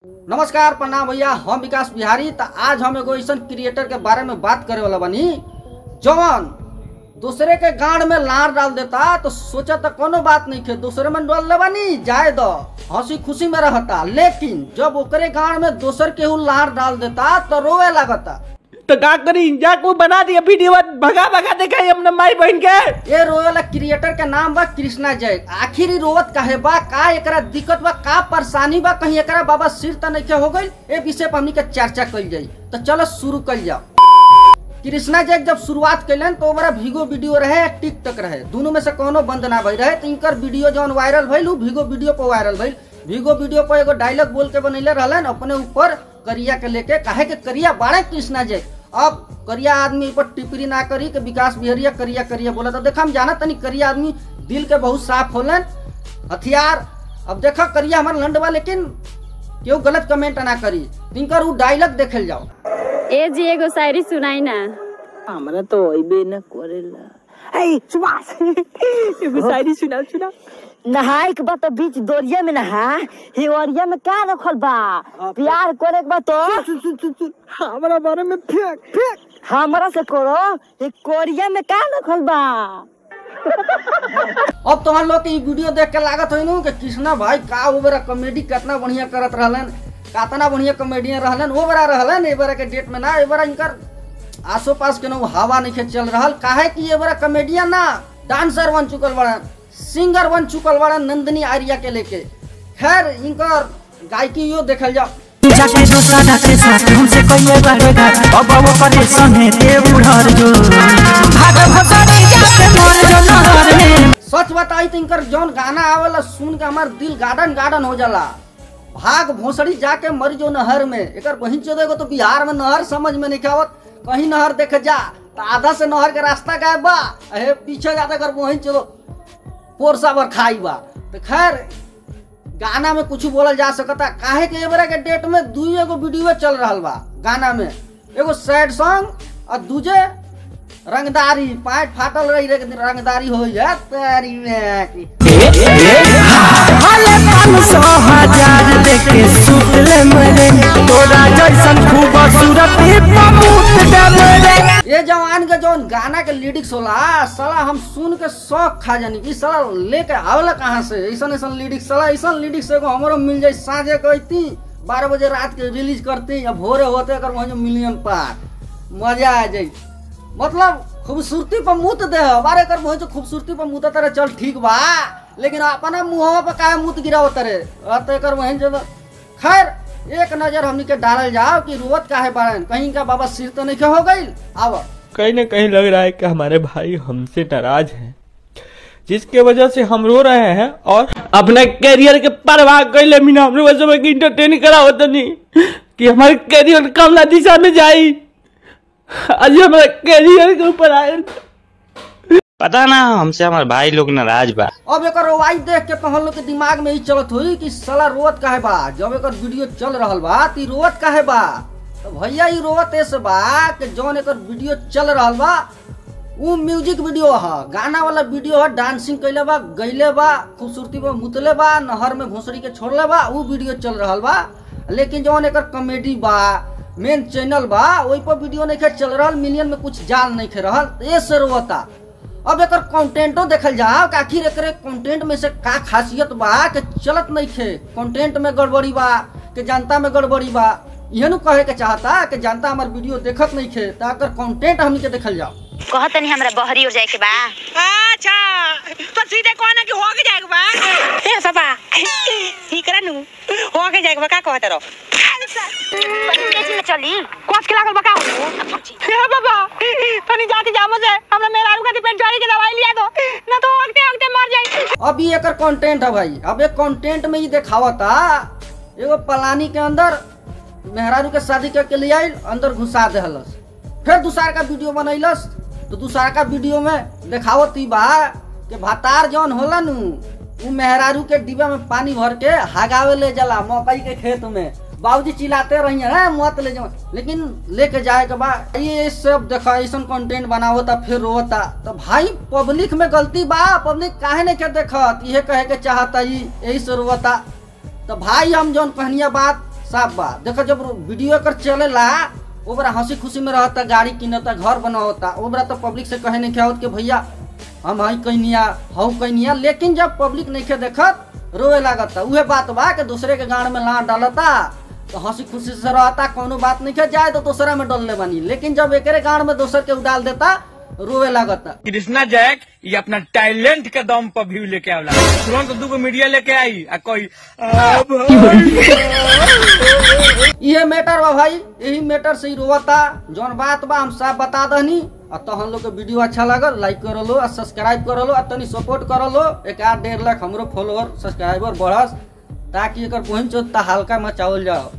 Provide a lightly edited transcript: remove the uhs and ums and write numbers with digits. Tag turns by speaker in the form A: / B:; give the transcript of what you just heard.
A: नमस्कार प्रणाम भैया, हम विकास बिहारी। तो आज हम एगो ऐसा क्रिएटर के बारे में बात करे वाला बनी जौन दूसरे के गांड में लार डाल देता। तो सोचा तो कोनो बात नहीं खे, दूसरे में डाल ले बनी जाए दो, हंसी खुशी में रहता। लेकिन जब ओकरे गांड में दूसर केहू लार डाल देता तो रोवे लगता।
B: तो का करी, जाको बना दिया वीडियो भगा भगा देखा अपने माई बहन के।
A: ये रोवे वाला क्रिएटर के नाम बा कृष्णा जय। आखिर रोवत काहे बा, का एकरा दिक्कत बा, का परेशानी बा, कहीं एकरा बाबा सिर त नहीं हो गई। ए विषय पर हमनी के चर्चा कल जाई। तो चलो शुरू कल जाओ। कृष्णा जय जब शुरुआत कैलन तो हमारा भीगो वीडियो रहे, टिकटॉक रहे, दोनों में से कोनो बंद ना भई रहे। तो इनकर वीडियो जौन वायरल भइल भीगो वीडियो पर वायरल भइल। भीगो वीडियो पर एगो डायलॉग बोल के बनैले रहलन अपने ऊपर करिया के लेके, काहे के करिया बाड़े कृष्णा जय। अब करिया आदमी पर टिप्पणी ना करी कि विकास बिहारिया करिया करिया बोला। तो देखा हम जाना तनी करिया आदमी दिल के बहुत साफ होलन हथियार। अब देखा करिया हमार लंडवा, लेकिन क्यों गलत कमेंट ना करी। इनकर वो डायलॉग देखल जाओ।
C: ए जी एगो शायरी सुनाई ना।
B: हमरा तो अइबे न करेला। ए सुभाष एगो शायरी सुनाओ।
D: नहाए के बाद बीच दोरिया में नहा, हिवरिया में का रखल बा? प्यार करे के बाद तो
B: हमरा बारे में फेंक
D: हमरा से करो, एक कोरिया में का रखल बा?
A: अब तो हम लोग के वीडियो देख के लागत हो कि कृष्णा भाई का वो बेरा कॉमेडी कितना बढ़िया करत रहलन, कितना बढ़िया कॉमेडियन रहलन। वो बेरा रहलन ए बेरा के डेट में ना। ए बेरा इनकर आसो पास के ना हवा नहीं चल रहल। काहे कि ए बेरा कॉमेडियन ना डांसर बन चुकल बड़न, सिंगर बन चुकल बड़ा नंदिनी आर्या के लेके। खैर इनकर गायकी यो देखल जाओ।
E: जाके दूसरा डाके साथ हमसे कोई बढ़ेगा, अब वो परेशान है ते उड़र जो भाग भसड़ी जाके मोर जो नहर में।
A: सच बताई तो इनकर जौन गाना आवेला सुन के हमार दिल गार्डन गार्डन हो जाला। भाग भोसड़ी जाके मर जो नहर में। एकर बहिन चोदेगो तो बिहार में नहर समझ में नहीं आवत। कहीं नहर देख जा तो आधा से नहर के रास्ता गायब बा, अहे पीछे जाता कर बहिन चोदो पोरसा बर खाई बा। तो खैर गाना में कुछ बोलल जा सकता। काहे के एबरा के डेट में दुई एगो वीडियो चल रहल बा। गाना में एगो सैड सॉन्ग और दूजे रंगदारी, पैंट फाटल रही रंगदारी हो जाए तेरी में।
E: हाले 500,000 देके सूट ले मरे, तोरा जैसन खूबसूरत ही पमुत दे मरे।
A: ये जवान के जौन गाना के लिरिक्स होला साला हम सुन के शौक खा जानी कि साला लेके आवला कहाँ से ऐसन ऐसन लिरिक्स। साला ऐसन लिरिक्स एगो हमरो मिल जाए, साँझे कहती 12 बजे रात के रिलीज करती या भोरे होते अगर वहीं मिलियन पार मजा आ जाए। मतलब खूबसूरती पर मुत दे बारे कर वहीं खूबसूरती पर मुत तरह चल ठीक बा, लेकिन अपना मुँह पर काहे मुत गिराव तरे कर वहीं जब। खैर एक नजर हमनी के डालल जाओ कि रोवत काहे बाड़न, कहीं का बाबा सिर तो नहीं हो गई। आव
B: कहीं न कहीं लग रहा है कि हमारे भाई हमसे नाराज हैं, जिसके वजह से हम रो रहे हैं और अपने कैरियर के परवाह कैले बिना हमने वजह में इंटरटेन करा होता नहीं कि हमारे कैरियर कमला दिशा में जाई। आज हमारे कैरियर के ऊपर आए
F: पता ना हमसे हमारे भाई लोग नाराज बा।
A: अब एक रोवाई देख के तहन लोग के दिमाग में ही चलत हुई कि साला रोवत काहे बा। जब एक वीडियो चल रहल बा ती रोवत काहे बा, तो भैया ई रोवत ऐसे बा कि जौन एक वीडियो चल रहल बा वो म्यूजिक वीडियो है, गाना वाला वीडियो है। डांसिंग कैले बा, गईले बा, खूबसूरती पर मुतले बा, नहर में घोसड़ी के छोड़ले बा, वो वीडियो चल रहल बा। लेकिन जौन एक कॉमेडी बा, मेन चैनल बा, वही पर वीडियो नहीं चल रहल, मिलियन में कुछ जाल नहीं खे रहल, ये से रोवता। अब एक कंटेंटो देखल जाओ कि आखिर एक कंटेंट में से का खासियत बा कि चलत नहीं खे। कंटेंट में गड़बड़ी बा कि जनता में गड़बड़ी बा, यह कहे के चाहता कि जनता हमार वीडियो देखत नहीं खे। तो अगर कंटेंट हमनी के देखल जाओ।
G: कहत नहीं हमरा बहरी हो जाए के बा।
H: अच्छा तो सीधे कहना कि हो के जाएगा बा। ए सबा ठीक रे नु हो के जाएगा बा। का कहत रहो
G: तेजी में चली
H: कोस के लागल बा का हो। ए बाबा तनी जाके जामो से हमरा मेरा आलू खाती पेट की दवाई लिया दो ना तो वक्ते वक्ते मर जाई।
A: अब ये एकर कंटेंट है भाई। अब एक कंटेंट में ही दिखावता एगो पलानी के अंदर मेहरारू के शादी करके ले आइल, अंदर घुसा देहलस। फिर दूसरा का वीडियो बनैलस तो दूसरा का वीडियो में दिखावत ही बा कि भातार जौन होला नु वो मेहरारू के डिब्बा में पानी भर के हगावे ले जाला मकई के खेत में। बाबूजी चिल्लाते रही है मत ले जाओ, लेकिन लेके जाए के बाद ये सब देखा ऐसा कंटेंट बनावता फिर रोता। तो भाई पब्लिक में गलती बा, पब्लिक काहे नहीं के देखत, ये कहे के चाहता यही से रोता। तो भाई हम जौन कहनिया बात साफ बा। देखो जब वीडियो कर चलेला ओबरा हंसी खुशी में रहता, गाड़ी किनता, घर बनावता, ओबरा तो पब्लिक से कहे नहीं क्या कि भैया हम हई कहनिया हऊ कहनिया। लेकिन जब पब्लिक नहीं के देखत रोए लागता। उहे बात बा कि दूसरे के गाड़ में लाट डालता तो हंसी खुशी से रहता, कोनो बात नहीं के जाए तो दूसरा में डलने बनी। लेकिन जब एकरे गाड़ में दूसर के डाल देता रोवे लागता।
B: कृष्णा जैक ये अपना टैलेंट के दम पर व्यू लेके आवला, तुरंत दूगो मीडिया लेके आई आ कोई
A: ये मैटर बा भाई, यही मैटर से ही रोवता। जौन बात बा हम साफ बता दहनी। तो हम लोग के वीडियो अच्छा लगल लाइक कर लो, सब्सक्राइब कर लो, तनी सपोर्ट कर लो। 1-1.5 लाख हमरो फॉलोअर सब्सक्राइबर बढ़स ताकि एकर बहन चोत हल्का मचावल जाओ।